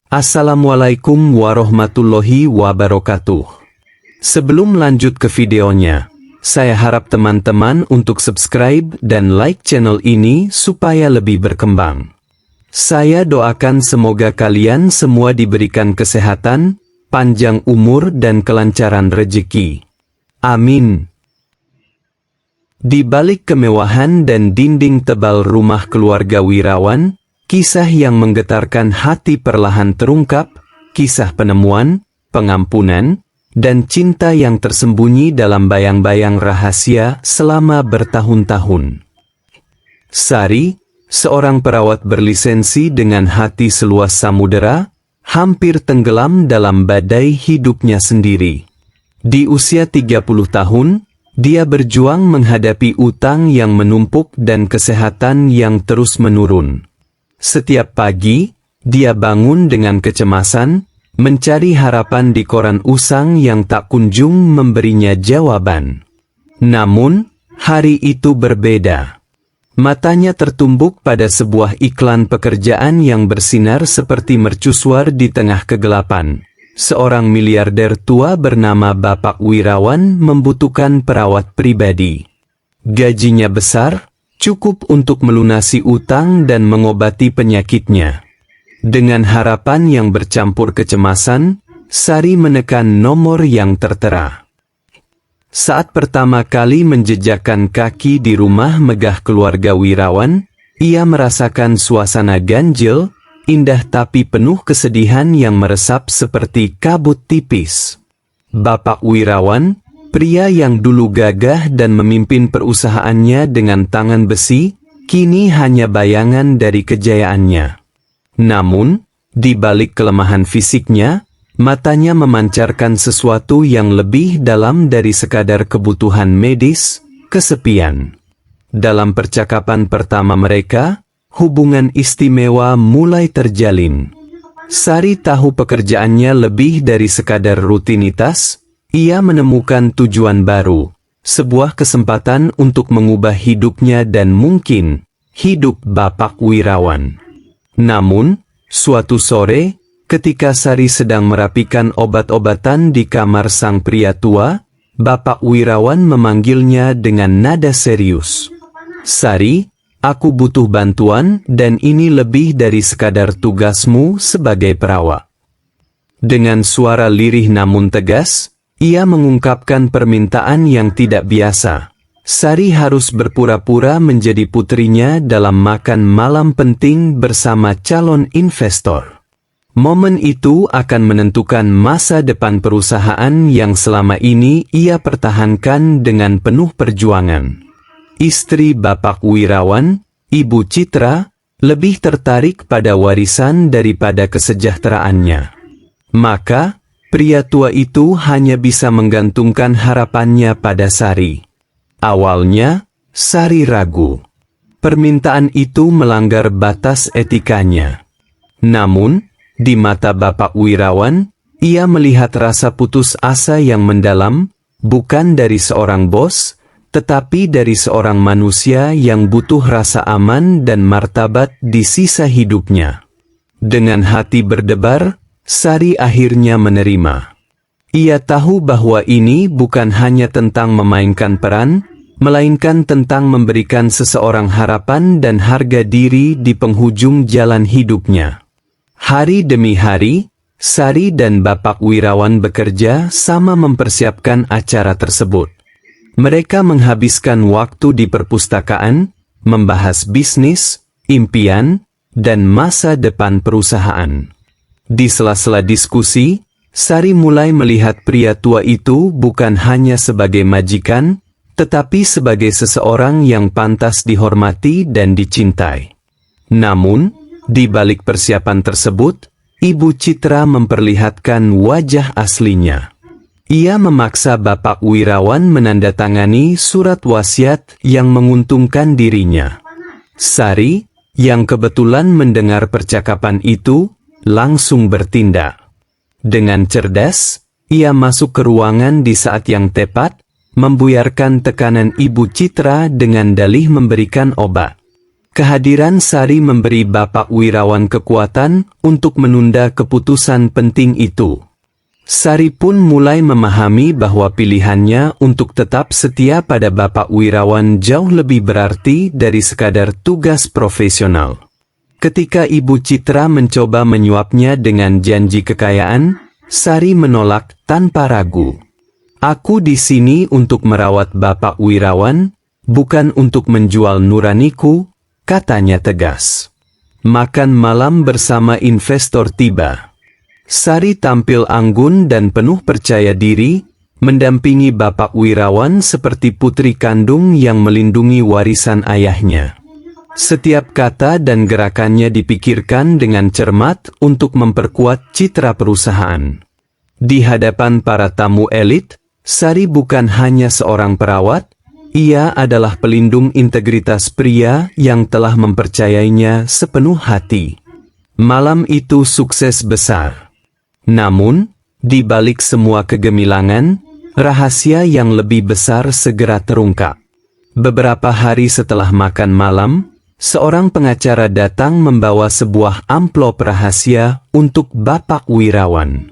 Assalamualaikum warahmatullahi wabarakatuh. Sebelum lanjut ke videonya, saya harap teman-teman untuk subscribe dan like channel ini supaya lebih berkembang. Saya doakan semoga kalian semua diberikan kesehatan, panjang umur dan kelancaran rezeki. Amin. Di balik kemewahan dan dinding tebal rumah keluarga Wirawan, kisah yang menggetarkan hati perlahan terungkap, kisah penemuan, pengampunan, dan cinta yang tersembunyi dalam bayang-bayang rahasia selama bertahun-tahun. Sari, seorang perawat berlisensi dengan hati seluas samudera, hampir tenggelam dalam badai hidupnya sendiri. Di usia 30 tahun, dia berjuang menghadapi utang yang menumpuk dan kesehatan yang terus menurun. Setiap pagi, dia bangun dengan kecemasan, mencari harapan di koran usang yang tak kunjung memberinya jawaban. Namun, hari itu berbeda. Matanya tertumbuk pada sebuah iklan pekerjaan yang bersinar seperti mercusuar di tengah kegelapan. Seorang miliarder tua bernama Bapak Wirawan membutuhkan perawat pribadi. Gajinya besar, cukup untuk melunasi utang dan mengobati penyakitnya. Dengan harapan yang bercampur kecemasan, Sari menekan nomor yang tertera. Saat pertama kali menjejakkan kaki di rumah megah keluarga Wirawan, ia merasakan suasana ganjil, indah tapi penuh kesedihan yang meresap seperti kabut tipis. Bapak Wirawan, pria yang dulu gagah dan memimpin perusahaannya dengan tangan besi, kini hanya bayangan dari kejayaannya. Namun, di balik kelemahan fisiknya, matanya memancarkan sesuatu yang lebih dalam dari sekadar kebutuhan medis, kesepian. Dalam percakapan pertama mereka, hubungan istimewa mulai terjalin. Sari tahu pekerjaannya lebih dari sekadar rutinitas, ia menemukan tujuan baru, sebuah kesempatan untuk mengubah hidupnya dan mungkin, hidup Bapak Wirawan. Namun, suatu sore, ketika Sari sedang merapikan obat-obatan di kamar sang pria tua, Bapak Wirawan memanggilnya dengan nada serius. "Sari, aku butuh bantuan dan ini lebih dari sekadar tugasmu sebagai perawat." Dengan suara lirih namun tegas, ia mengungkapkan permintaan yang tidak biasa. Sari harus berpura-pura menjadi putrinya dalam makan malam penting bersama calon investor. Momen itu akan menentukan masa depan perusahaan yang selama ini ia pertahankan dengan penuh perjuangan. Istri Bapak Wirawan, Ibu Citra, lebih tertarik pada warisan daripada kesejahteraannya. Maka, pria tua itu hanya bisa menggantungkan harapannya pada Sari. Awalnya, Sari ragu. Permintaan itu melanggar batas etikanya. Namun, di mata Bapak Wirawan, ia melihat rasa putus asa yang mendalam, bukan dari seorang bos, tetapi dari seorang manusia yang butuh rasa aman dan martabat di sisa hidupnya. Dengan hati berdebar, Sari akhirnya menerima. Ia tahu bahwa ini bukan hanya tentang memainkan peran, melainkan tentang memberikan seseorang harapan dan harga diri di penghujung jalan hidupnya. Hari demi hari, Sari dan Bapak Wirawan bekerja sama mempersiapkan acara tersebut. Mereka menghabiskan waktu di perpustakaan, membahas bisnis, impian, dan masa depan perusahaan. Di sela-sela diskusi, Sari mulai melihat pria tua itu bukan hanya sebagai majikan, tetapi sebagai seseorang yang pantas dihormati dan dicintai. Namun, di balik persiapan tersebut, Ibu Citra memperlihatkan wajah aslinya. Ia memaksa Bapak Wirawan menandatangani surat wasiat yang menguntungkan dirinya. Sari, yang kebetulan mendengar percakapan itu, langsung bertindak. Dengan cerdas, ia masuk ke ruangan di saat yang tepat, membuyarkan tekanan Ibu Citra dengan dalih memberikan obat. Kehadiran Sari memberi Bapak Wirawan kekuatan untuk menunda keputusan penting itu. Sari pun mulai memahami bahwa pilihannya untuk tetap setia pada Bapak Wirawan jauh lebih berarti dari sekadar tugas profesional. Ketika Ibu Citra mencoba menyuapnya dengan janji kekayaan, Sari menolak tanpa ragu. "Aku di sini untuk merawat Bapak Wirawan, bukan untuk menjual nuraniku," katanya tegas. Makan malam bersama investor tiba. Sari tampil anggun dan penuh percaya diri, mendampingi Bapak Wirawan seperti putri kandung yang melindungi warisan ayahnya. Setiap kata dan gerakannya dipikirkan dengan cermat untuk memperkuat citra perusahaan. Di hadapan para tamu elit, Sari bukan hanya seorang perawat, ia adalah pelindung integritas pria yang telah mempercayainya sepenuh hati. Malam itu sukses besar. Namun, di balik semua kegemilangan, rahasia yang lebih besar segera terungkap. Beberapa hari setelah makan malam, seorang pengacara datang membawa sebuah amplop rahasia untuk Bapak Wirawan.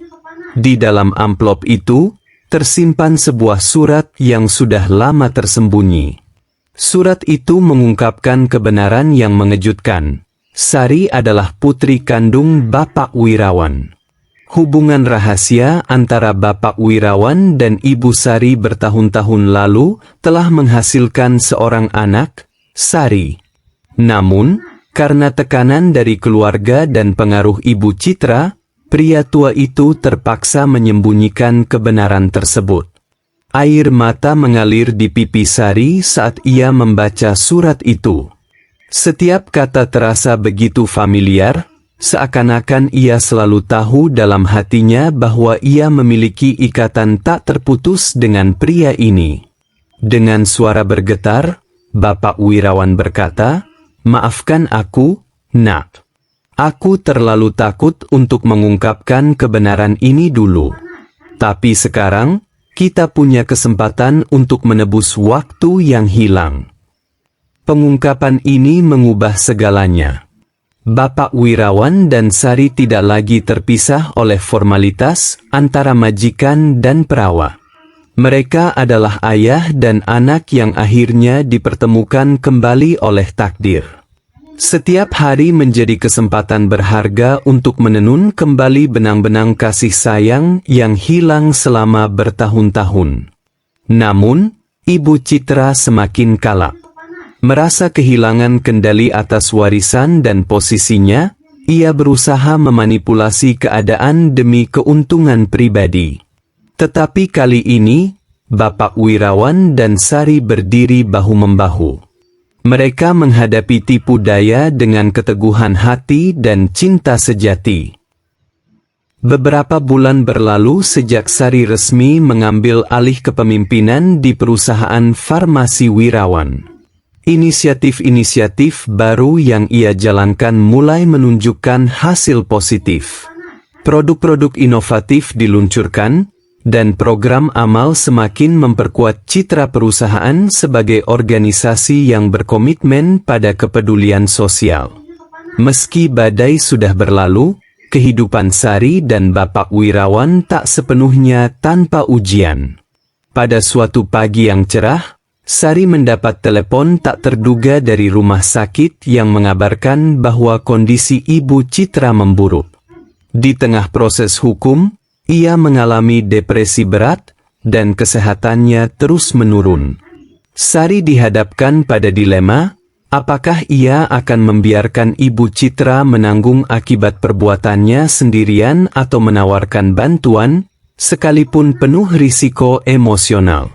Di dalam amplop itu, tersimpan sebuah surat yang sudah lama tersembunyi. Surat itu mengungkapkan kebenaran yang mengejutkan. Sari adalah putri kandung Bapak Wirawan. Hubungan rahasia antara Bapak Wirawan dan Ibu Sari bertahun-tahun lalu telah menghasilkan seorang anak, Sari. Namun, karena tekanan dari keluarga dan pengaruh Ibu Citra, pria tua itu terpaksa menyembunyikan kebenaran tersebut. Air mata mengalir di pipi Sari saat ia membaca surat itu. Setiap kata terasa begitu familiar, seakan-akan ia selalu tahu dalam hatinya bahwa ia memiliki ikatan tak terputus dengan pria ini. Dengan suara bergetar, Bapak Wirawan berkata, "Maafkan aku, Nak. Aku terlalu takut untuk mengungkapkan kebenaran ini dulu. Tapi sekarang, kita punya kesempatan untuk menebus waktu yang hilang." Pengungkapan ini mengubah segalanya. Bapak Wirawan dan Sari tidak lagi terpisah oleh formalitas antara majikan dan perawa. Mereka adalah ayah dan anak yang akhirnya dipertemukan kembali oleh takdir. Setiap hari menjadi kesempatan berharga untuk menenun kembali benang-benang kasih sayang yang hilang selama bertahun-tahun. Namun, Ibu Citra semakin kalap. Merasa kehilangan kendali atas warisan dan posisinya, ia berusaha memanipulasi keadaan demi keuntungan pribadi. Tetapi kali ini, Bapak Wirawan dan Sari berdiri bahu-membahu. Mereka menghadapi tipu daya dengan keteguhan hati dan cinta sejati. Beberapa bulan berlalu sejak Sari resmi mengambil alih kepemimpinan di perusahaan farmasi Wirawan. Inisiatif-inisiatif baru yang ia jalankan mulai menunjukkan hasil positif. Produk-produk inovatif diluncurkan, dan program amal semakin memperkuat citra perusahaan sebagai organisasi yang berkomitmen pada kepedulian sosial. Meski badai sudah berlalu, kehidupan Sari dan Bapak Wirawan tak sepenuhnya tanpa ujian. Pada suatu pagi yang cerah, Sari mendapat telepon tak terduga dari rumah sakit yang mengabarkan bahwa kondisi Ibu Citra memburuk. Di tengah proses hukum, ia mengalami depresi berat, dan kesehatannya terus menurun. Sari dihadapkan pada dilema, apakah ia akan membiarkan Ibu Citra menanggung akibat perbuatannya sendirian atau menawarkan bantuan, sekalipun penuh risiko emosional.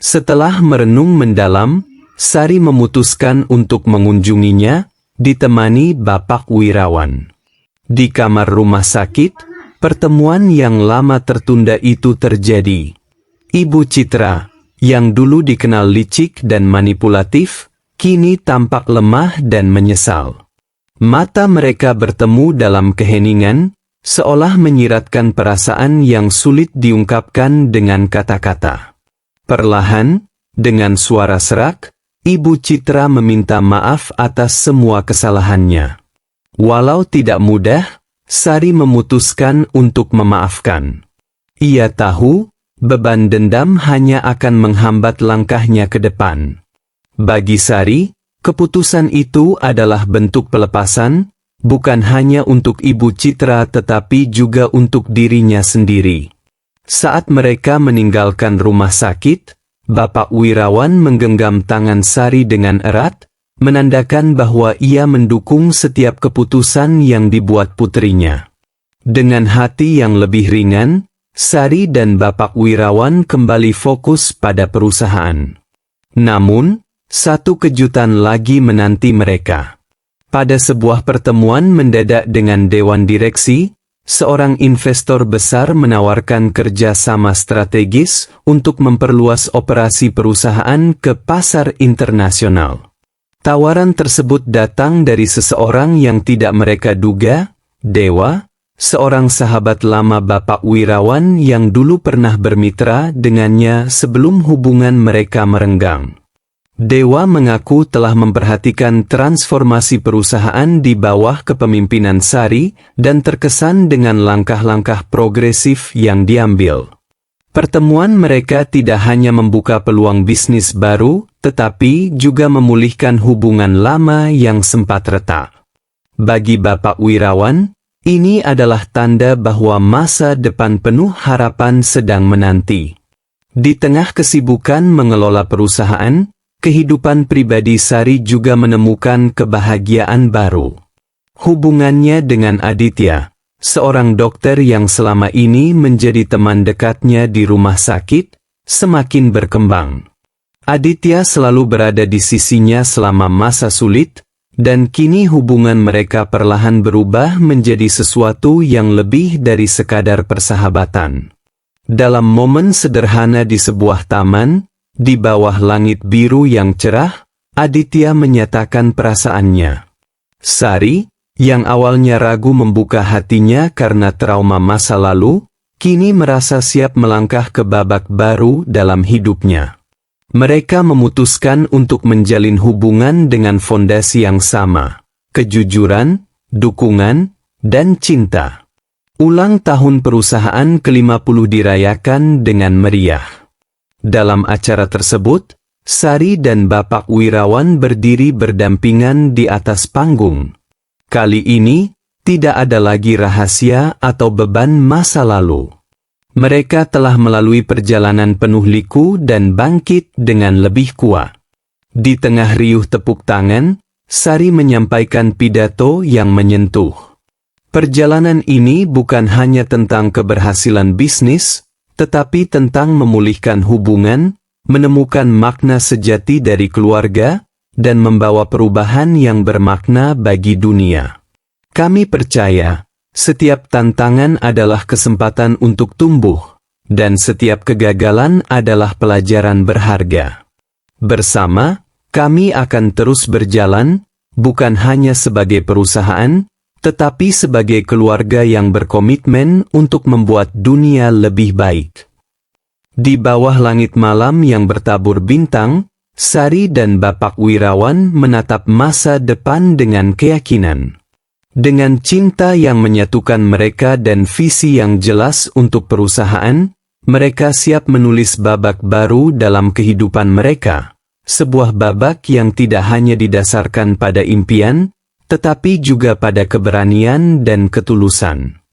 Setelah merenung mendalam, Sari memutuskan untuk mengunjunginya, ditemani Bapak Wirawan. Di kamar rumah sakit, pertemuan yang lama tertunda itu terjadi. Ibu Citra, yang dulu dikenal licik dan manipulatif, kini tampak lemah dan menyesal. Mata mereka bertemu dalam keheningan, seolah menyiratkan perasaan yang sulit diungkapkan dengan kata-kata. Perlahan, dengan suara serak, Ibu Citra meminta maaf atas semua kesalahannya. Walau tidak mudah, Sari memutuskan untuk memaafkan. Ia tahu, beban dendam hanya akan menghambat langkahnya ke depan. Bagi Sari, keputusan itu adalah bentuk pelepasan, bukan hanya untuk Ibu Citra tetapi juga untuk dirinya sendiri. Saat mereka meninggalkan rumah sakit, Bapak Wirawan menggenggam tangan Sari dengan erat, menandakan bahwa ia mendukung setiap keputusan yang dibuat putrinya. Dengan hati yang lebih ringan, Sari dan Bapak Wirawan kembali fokus pada perusahaan. Namun, satu kejutan lagi menanti mereka. Pada sebuah pertemuan mendadak dengan Dewan Direksi, seorang investor besar menawarkan kerjasama strategis untuk memperluas operasi perusahaan ke pasar internasional. Tawaran tersebut datang dari seseorang yang tidak mereka duga, Dewa, seorang sahabat lama Bapak Wirawan yang dulu pernah bermitra dengannya sebelum hubungan mereka merenggang. Dewa mengaku telah memperhatikan transformasi perusahaan di bawah kepemimpinan Sari dan terkesan dengan langkah-langkah progresif yang diambil. Pertemuan mereka tidak hanya membuka peluang bisnis baru, tetapi juga memulihkan hubungan lama yang sempat retak. Bagi Bapak Wirawan, ini adalah tanda bahwa masa depan penuh harapan sedang menanti. Di tengah kesibukan mengelola perusahaan, kehidupan pribadi Sari juga menemukan kebahagiaan baru. Hubungannya dengan Aditya, seorang dokter yang selama ini menjadi teman dekatnya di rumah sakit, semakin berkembang. Aditya selalu berada di sisinya selama masa sulit, dan kini hubungan mereka perlahan berubah menjadi sesuatu yang lebih dari sekadar persahabatan. Dalam momen sederhana di sebuah taman, di bawah langit biru yang cerah, Aditya menyatakan perasaannya. Sari, yang awalnya ragu membuka hatinya karena trauma masa lalu, kini merasa siap melangkah ke babak baru dalam hidupnya. Mereka memutuskan untuk menjalin hubungan dengan fondasi yang sama, kejujuran, dukungan, dan cinta. Ulang tahun perusahaan ke-50 dirayakan dengan meriah. Dalam acara tersebut, Sari dan Bapak Wirawan berdiri berdampingan di atas panggung. Kali ini, tidak ada lagi rahasia atau beban masa lalu. Mereka telah melalui perjalanan penuh liku dan bangkit dengan lebih kuat. Di tengah riuh tepuk tangan, Sari menyampaikan pidato yang menyentuh. Perjalanan ini bukan hanya tentang keberhasilan bisnis, tetapi tentang memulihkan hubungan, menemukan makna sejati dari keluarga, dan membawa perubahan yang bermakna bagi dunia. Kami percaya, setiap tantangan adalah kesempatan untuk tumbuh, dan setiap kegagalan adalah pelajaran berharga. Bersama, kami akan terus berjalan, bukan hanya sebagai perusahaan, tetapi sebagai keluarga yang berkomitmen untuk membuat dunia lebih baik. Di bawah langit malam yang bertabur bintang, Sari dan Bapak Wirawan menatap masa depan dengan keyakinan. Dengan cinta yang menyatukan mereka dan visi yang jelas untuk perusahaan, mereka siap menulis babak baru dalam kehidupan mereka. Sebuah babak yang tidak hanya didasarkan pada impian, tetapi juga pada keberanian dan ketulusan.